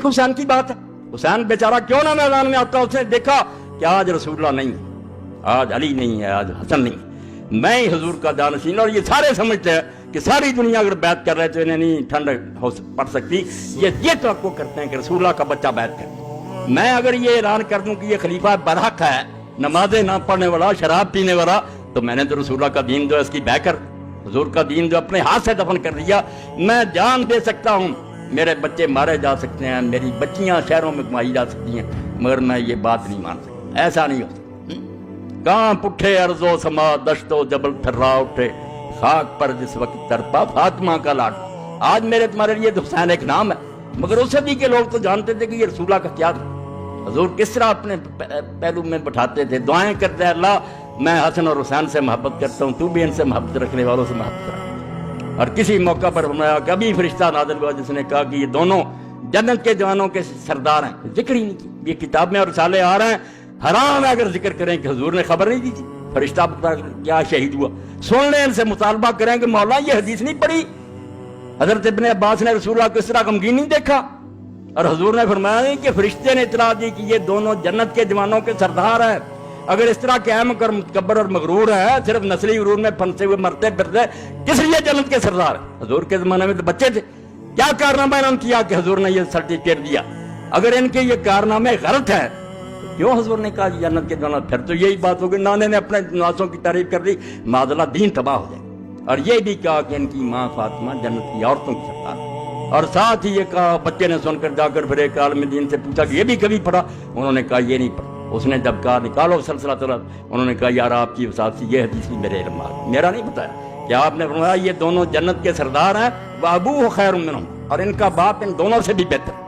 हुसैन की बात है। हुसैन बेचारा क्यों ना मैदान में आता, उसने देखा कि आज रसूलुल्लाह नहीं है, आज अली नहीं है, आज हसन नहीं है, मैं ही हुजूर का जानशीन। और ये सारे समझते हैं कि सारी दुनिया अगर बैत कर रहे तो इन्हें नहीं ठंड पड़ सकती। ये तो करते हैं कि रसूलुल्लाह का बच्चा बैत करे। मैं अगर ये ऐलान कर दूं कि ये खलीफा बरहक है, नमाजें ना पढ़ने वाला, शराब पीने वाला, तो मैंने तो रसूलुल्लाह का दीन जो है इसकी बैकर, हुजूर का दीन जो अपने हाथ से दफन कर दिया। मैं जान दे सकता हूँ, मेरे बच्चे मारे जा सकते हैं, मेरी बच्चियां शहरों में घुमाई जा सकती हैं, मगर मैं ये बात नहीं मान सकता, ऐसा नहीं हो सकता। कांप उठे अर्जो समा, दश्तो जबल थर्रा उठे, खाक पर जिस वक्त तरपा फातिमा का लाड। आज मेरे तुम्हारे लिए तो हुसैन एक नाम है, मगर उस सदी के लोग तो जानते थे कि ये रसूलुल्लाह का क्या था, हुजूर किस तरह अपने पहलू में बैठाते थे, दुआएं करते हैं, अल्लाह मैं हसन और हुसैन से मोहब्बत करता हूँ, तू भी इनसे मोहब्बत रखने वालों से मोहब्बत रख। और किसी मौका पर फरमाया, कभी फरिश्ता नाज़िल हुआ जिसने कहा कि ये दोनों जन्नत के जवानों के सरदार हैं, जिक्र ही नहीं की। ये किताब में और रिसाले आ रहे हैं, हराम है अगर जिक्र करें कि हुजूर ने खबर नहीं दी थी, फरिश्ता पता क्या शहीद हुआ, सुन लें, इनसे मुतालबा करें कि मौला ये हदीस नहीं पढ़ी, हजरत इब्ने अब्बास ने रसूलुल्लाह को इस तरह गमगीन नहीं देखा। और हुजूर ने फरमाया कि फरिश्ते ने इतला दी कि ये दोनों जन्नत के जवानों के सरदार हैं। अगर इस तरह के अहमक और मुतकब्बर और मगरूर है, सिर्फ नस्ली उरूर में फंसे हुए मरते फिरते, किस लिए जन्नत के सरदार? हुजूर के जमाने में तो बच्चे थे, क्या कारनामा इन्होंने किया कि हुजूर ने ये सर्टिफिकेट दिया? अगर इनके ये कारनामे गलत है तो क्यों हुजूर ने कहा जन्नत के जवान? फिर तो यही बात होगी, नाने ने अपने नवासों की तारीफ कर दी, मादला दीन तबाह हो जाए। और ये भी कहा कि इनकी माँ फातिमा जन्नत की औरतों की सरदार। और साथ ही ये कहा, बच्चे ने सुनकर जाकर फिर एक आलिम दीन से पूछा कि ये भी कभी पढ़ा? उन्होंने कहा ये नहीं पढ़ा। उसने जब कहा निकालो सलसला तलत, उन्होंने कहा यार आपकी वसात से ये हदीस मेरे इल्म में, मेरा नहीं बताया। क्या आपने फरमाया ये दोनों जन्नत के सरदार हैं, व अबूहु खैरुम मिनहुम, और इनका बाप इन दोनों से भी बेहतर।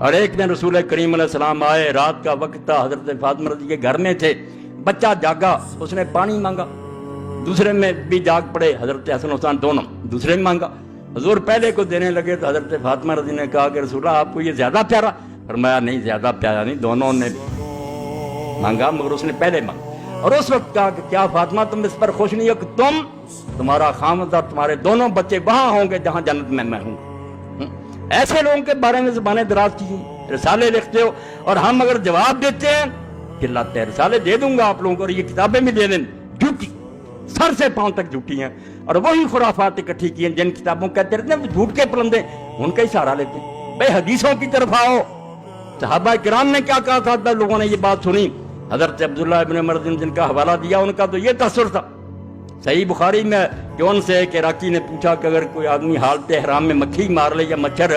और एक दिन रसूल करीम अलैहिस्सलाम आए, रात का वक्त था, हजरत फातिमा रज़ी के घर में थे, बच्चा जागा, उसने पानी मांगा, दूसरे में भी जाग पड़े, हजरत हसन हुसैन दोनों, दूसरे में मांगा। हुजूर पहले को देने लगे तो हजरत फातिमा रज़ी ने कहा कि रसूलल्लाह आपको ये ज्यादा प्यारा? फरमाया नहीं ज्यादा प्यारा नहीं, दोनों ने मांगा, मगर उसने पहले मांगा। और उस वक्त कहा कि क्या फातिमा तुम इस पर खुश नहीं हो कि तुम्हारा खामद और तुम्हारे दोनों बच्चे वहां होंगे जहां जन्नत में मैं हूँ? ऐसे लोगों के बारे में ज़बानें दराज की, रिसाले लिखते हो, और हम अगर जवाब देते हैं चिल्लाते हैं, रिसाले दे दूंगा आप लोगों को, और ये किताबें भी दे दें, झूठी, सर से पांव तक झूठी हैं। और वही खुराफात इकट्ठी की हैं जिन किताबों कहते रहते हैं झूठ के पलंदे, उनका ही सहारा लेते हैं। भाई हदीसों की तरफ आओ। सहाबा किराम ने क्या कहा था? तब लोगों ने ये बात सुनी, हजरत अब्दुल्लाह इब्न उमर जिनका हवाला दिया, उनका तो ये तसर था सही बुखारी में कि उनसे एक इराकी ने पूछा कि अगर कोई आदमी हालत हराम में मक्खी मार ले या मच्छर,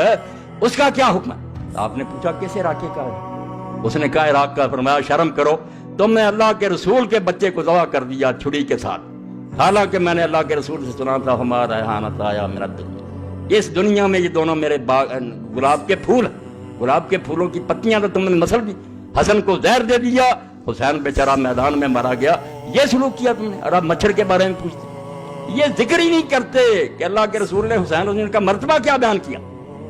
उसका क्या हुक्म है? तो आपने पूछा किस इराके का है? उसने कहा इराक का। फरमाया शर्म करो, तुमने अल्लाह के रसूल के बच्चे को ज़बह कर दिया छुरी के साथ, हालांकि मैंने अल्लाह के रसूल से सुना था हमारा हानत आया मेरा दिल, इस दुनिया में ये दोनों मेरे गुलाब के फूल, गुलाब के फूलों की पत्तियां तो तुमने मसल दी, हसन को जहर दे दिया, हुसैन बेचारा मैदान में मारा गया, ये सलूक किया तुमने, और अब मच्छर के बारे में पूछते। ये जिक्र ही नहीं करते कि अल्लाह के रसूल ने हुसैन का मर्तबा क्या बयान किया,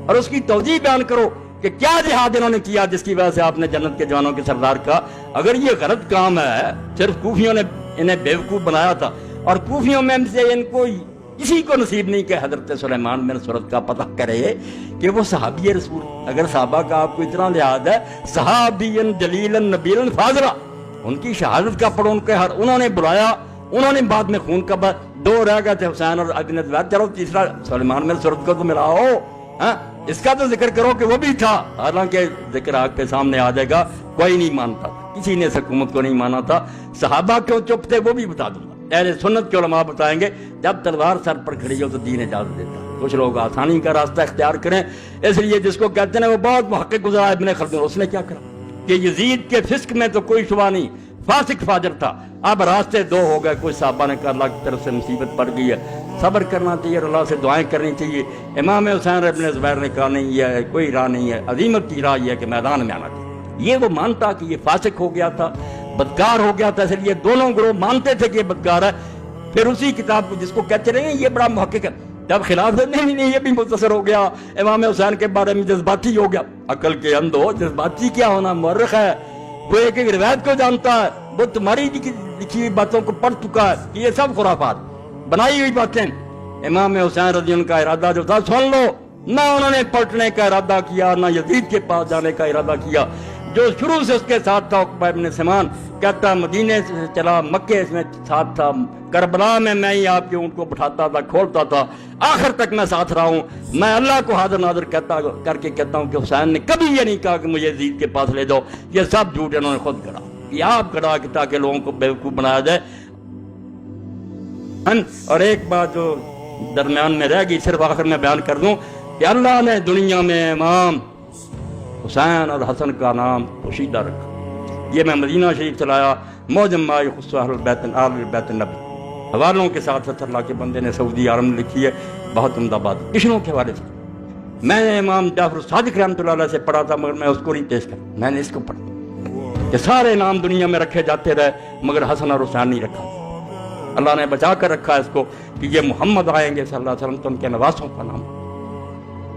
और उसकी तौजीह बयान करो कि क्या जिहाद इन्होंने किया जिसकी वजह से आपने जन्नत के जवानों के सरदार का। अगर ये गलत काम है, सिर्फ कूफियों ने इन्हें बेवकूफ बनाया था, और कूफियों में से इनको किसी को नसीब नहीं कि हजरत सुलेमान बिन सुरत का पता करे कि वो सहाबी रसूल। अगर साहबा का आपको इतना लिहाज है, सहाबीन जलीलन नबीलन फाजरा, उनकी शहादत का पढ़ो, उनके हर उन्होंने बुलाया, उन्होंने बाद में खून का दो रह गए थे, हुसैन और अबी नज़र, चलो तीसरा सुलेमान बिन सुरत को तो मिलाओ, इसका तो जिक्र करो कि वो भी था। हालांकि जिक्र आपके सामने आ जाएगा, कोई नहीं मानता, किसी ने हुकूमत को नहीं माना था। सहाबा क्यों चुप थे वो भी बता दूंगा, अहले सुन्नत के उलमा बताएंगे, जब तलवार सर पर खड़ी हो तो दीन इजाजत देता है। कुछ लोग आसानी का रास्ता इख्तियार करें, इसलिए जिसको कहते हैं वो बहुत मुहक्किक गुज़रा इब्न खल्दून, उसने क्या करा कि यजीद के फिस्क में तो कोई शुबा नहीं, फासिक फाजर था। अब रास्ते दो हो गए, कोई साहबा ने कहा अल्लाह की तरफ से मुसीबत पड़ गई है, सब्र करना चाहिए, अल्लाह से दुआएं करनी चाहिए। इमाम हुसैन इब्न ज़ुबैर ने कहा नहीं, ये कोई राह नहीं है, अजीमत की राह है कि मैदान में आना चाहिए। ये वो मानता कि ये फासिक हो गया था, बदकार हो गया था, इसलिए दोनों ग्रोह मानते थे कि ये बदकार है। फिर उसी किताब को जिसको कहते रहे ये बड़ा मुहक्किक है, जब खिलाफ नहीं ये भी मुख्तसर हो गया, इमाम हुसैन के बारे में जज्बाती हो गया। अकल के अंधो, जज्बाती क्या होना, मुअर्रिख है, वो एक एक रिवायत को जानता है, वो तुम्हारी लिखी हुई बातों को पढ़ चुका है कि ये सब खुराफात बनाई हुई बातें। इमाम हुसैन रज़ी अल्लाह का इरादा जो था, सुन लो نہ انہوں نے پلٹنے کا ارادہ کیا، نہ یزید کے پاس جانے کا ارادہ کیا۔ جو شروع سے اس کے ساتھ تھا عقبہ ابن سمان، کہتا مدینے سے چلا، مکے میں ساتھ تھا، کربلا میں ہی آپ کے اونٹ کو بٹھاتا تھا، کھولتا تھا، آخر تک میں ساتھ رہا ہوں۔ میں اللہ کو حاضر ناظر کر کے کہتا ہوں کہ حسین نے کبھی یہ نہیں کہا کہ مجھے یزید کے پاس لے جاؤ، یہ سب جھوٹ انہوں نے خود گڑا، یہ آپ گڑا کہ تاکہ لوگوں کو بیوقوف بنایا جائے۔ اور ایک بات جو درمیان میں رہ گئی، صرف آخر میں بیان کر دوں کہ اللہ نے دنیا میں امام حسین اور حسن کا نام پوشیدہ رکھا۔ یہ میں مدینہ شریف چلایا، موجم ما یخص اہل بیت النبی، حوالوں کے ساتھ اللہ کے بندے نے سعودی عرب میں لکھی ہے، بہت عمدہ بات، کشنوں کے حوالے سے۔ میں نے امام جعفر صادق رحمۃ اللہ علیہ سے پڑھا تھا، مگر میں اس کو نہیں پیش کر، میں نے اس کو پڑھا کہ سارے نام دنیا میں رکھے جاتے رہے مگر حسن اور حسین نہیں رکھا۔ اللہ نے بچا کر رکھا اس کو کہ یہ محمد آئیں گے صلی اللہ علیہ وسلم تو ان کے نواسوں کا نام،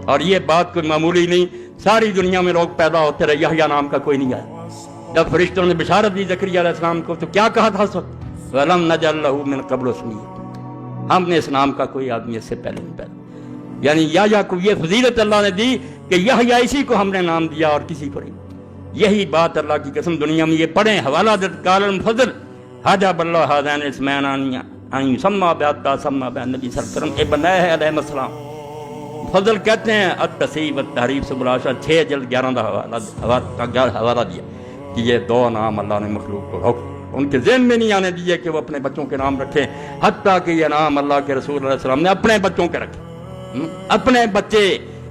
اور یہ بات کوئی معمولی نہیں، ساری دنیا میں لوگ پیدا ہوتے رہے، یحییٰ نام کا کوئی نہیں آیا۔ جب فرشتوں نے بشارت دی زکریا علیہ السلام کو تو کیا کہا تھا اس وقت؟ وَلَمْ نَجْعَل لَهُ مِن قَبْلُ سَمِيًّا، ہم نے اس نام کا کوئی آدمی اس سے پہلے نہیں پیدا، یعنی یحییٰ کو یہ فضیلت اللہ نے دی کہ یحییٰ اسی کو ہم نے نام دیا اور کسی کو نہیں۔ یہی بات اللہ کی قسم دنیا میں یہ پڑھیں، حوالہ دت قال المفضل حجب اللہ هذین اسمین ان یسمى بعطا سمى بالنبی صلی اللہ علیہ وسلم ابن علیہ السلام۔ فضل کہتے ہیں التصحیح والتحریف سے ملاشا 6 جلد 11 کا حوالہ دیا کہ یہ 2 نام اللہ نے مخلوق کو حکم ان کے ذہن میں نہیں آنے دیے کہ وہ اپنے بچوں کے نام رکھیں، حتیٰ کہ یہ نام اللہ کے رسول علیہ السلام نے اپنے بچوں کے رکھے، اپنے بچے۔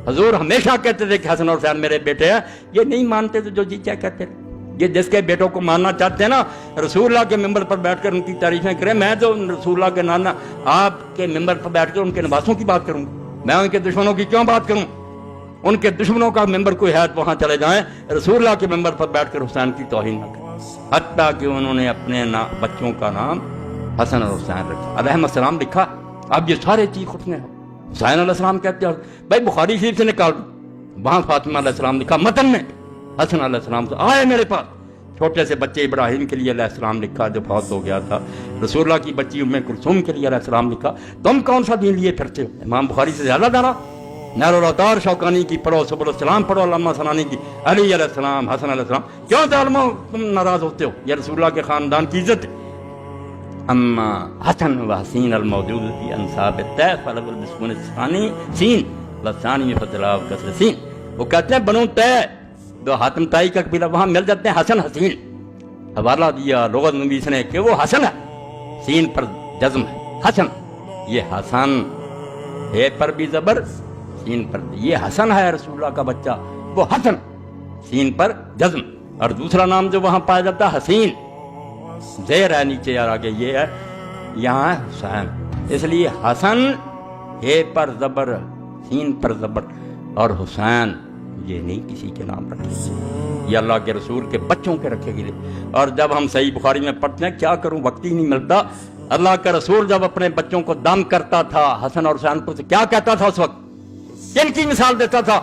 حضور ہمیشہ کہتے تھے کہ حسن اور حسین میرے بیٹے ہیں، یہ نہیں مانتے تو جو جی کیا کہتے ہیں، یہ جس کے بیٹوں کو ماننا چاہتے ہیں نا، رسول اللہ کے ممبر پر بیٹھ کر ان کی تعریفیں کریں۔ میں تو رسول اللہ کے نانا آپ کے ممبر پر بیٹھ کر ان کے نواسوں کی بات کروں، میں ان کے دشمنوں کی کیوں بات کروں؟ ان کے دشمنوں کا ممبر کوئی ہے وہاں چلے جائیں، رسول اللہ کے ممبر پر بیٹھ کر حسین کی توہین نہ کریں، حتیٰ کہ انہوں نے اپنے بچوں کا نام حسن اور حسین رکھا، علیہ السلام لکھا۔ اب یہ سارے چیز اٹھنے ہو، حسین علیہ السلام کہتے ہیں بھائی بخاری شریف سے نکال دو، وہاں فاطمہ علیہ السلام لکھا متن میں، حسن علیہ السلام سے آئے میرے پاس، چھوٹے سے بچے ابراہیم کے لیے علیہ السلام لکھا جو فوت ہو گیا تھا، رسول اللہ کی بچی ام کلثوم کے لیے علیہ السلام لکھا۔ تم کون سا دین لیے پھرتے ہو؟ امام بخاری سے زیادہ دانا، نیر الاوطار شوکانی کی پڑھو، سبل السلام پڑھو، علامہ ثنانی کی، علی علیہ السلام، حسن علیہ السلام، کیوں ظالمو تم ناراض ہوتے ہو؟ یہ رسول اللہ کے خاندان کی عزت ہے۔ اما حسن و حسین الموجود فی انصاب الطے فلب البسمون الثانی سین والثانی میں فتلاو کسر سین، وہ کہتے ہیں بنو طے دو حاتم تائی کا قبیلہ، وہاں مل جاتے ہیں حسن حسین۔ حوالہ دیا لغت نبیس نے کہ وہ حسن ہے، سین پر جزم ہے، حسن، یہ حسن ہے پر بھی زبر، سین پر، یہ حسن ہے رسول اللہ کا بچہ، وہ حسن، سین پر جزم۔ اور دوسرا نام جو وہاں پایا جاتا ہے حسین، زیر ہے نیچے یار آگے، یہ ہے یہاں ہے حسین، اس لیے حسن ہے پر زبر، سین پر زبر، اور حسین یہ نہیں کسی کے نام رکھے، یہ اللہ کے رسول کے بچوں کے رکھے گئے۔ اور جب ہم صحیح بخاری میں پڑھتے ہیں، کیا کروں وقت ہی نہیں ملتا، اللہ کا رسول جب اپنے بچوں کو دم کرتا تھا حسن اور حسین کو، تو کیا کہتا تھا اس وقت، کن کی مثال دیتا تھا؟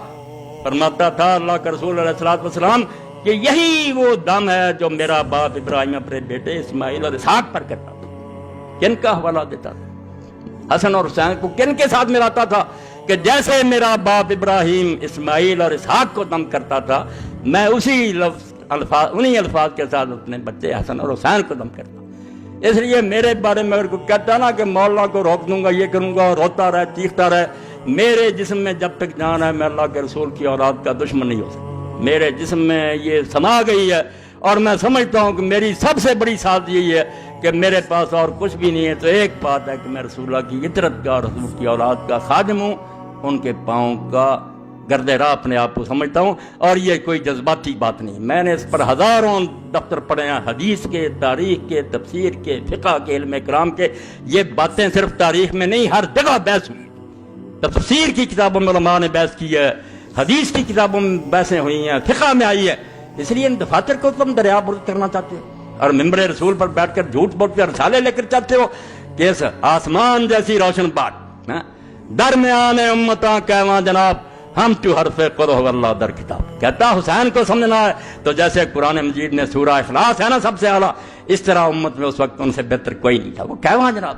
فرماتا تھا اللہ کا رسول علیہ الصلوۃ والسلام کہ یہی وہ دم ہے جو میرا باپ ابراہیم اپنے بیٹے اسماعیل اور اسحاق پر کرتا تھا۔ کن کا حوالہ دیتا تھا؟ حسن اور حسین کو کن کے ساتھ ملاتا تھا کہ جیسے میرا باپ ابراہیم اسماعیل اور اسحاق کو دم کرتا تھا، میں انہی الفاظ کے ساتھ اپنے بچے حسن اور حسین کو دم کرتا۔ اس لیے میرے بارے میں اگر کوئی کہتا نا کہ مولا کو روک دوں گا، یہ کروں گا، روتا رہے چیختا رہے، میرے جسم میں جب تک جان ہے میں اللہ کے رسول کی اولاد کا دشمن نہیں ہو سکتا۔ میرے جسم میں یہ سما گئی ہے، اور میں سمجھتا ہوں کہ میری سب سے بڑی سعادت یہی ہے کہ میرے پاس اور کچھ بھی نہیں ہے، تو ایک بات ہے کہ میں رسول اللہ کی عطرت کا اور حضور کی اولاد کا خادم ہوں، ان کے پاؤں کا گرد راہ اپنے آپ کو سمجھتا ہوں، اور یہ کوئی جذباتی بات نہیں۔ میں نے اس پر ہزاروں دفتر پڑھے ہیں، حدیث کے، تاریخ کے، تفسیر کے، فقہ کے، علم کرام کے۔ یہ باتیں صرف تاریخ میں نہیں، ہر جگہ بحث ہوئی، تفسیر کی کتابوں میں علماء نے بحث کی ہے، حدیث کی کتابوں میں بحثیں ہوئی ہیں، فقہ میں آئی ہے۔ اس لیے ان دفاتر کو تم دریا برد کرنا چاہتے ہو، اور ممبر رسول پر بیٹھ کر جھوٹ بول کر رسالے لے کر چاہتے ہو کہ اس آسمان جیسی روشن بات درمیان امتاں کہواں جناب ہم تو حرف قرہ واللہ در کتاب، کہتا حسین کو سمجھنا ہے تو جیسے قرآن مجید نے سورہ اخلاص ہے نا سب سے اعلیٰ، اس طرح امت میں اس وقت ان سے بہتر کوئی نہیں تھا، وہ کہواں جناب۔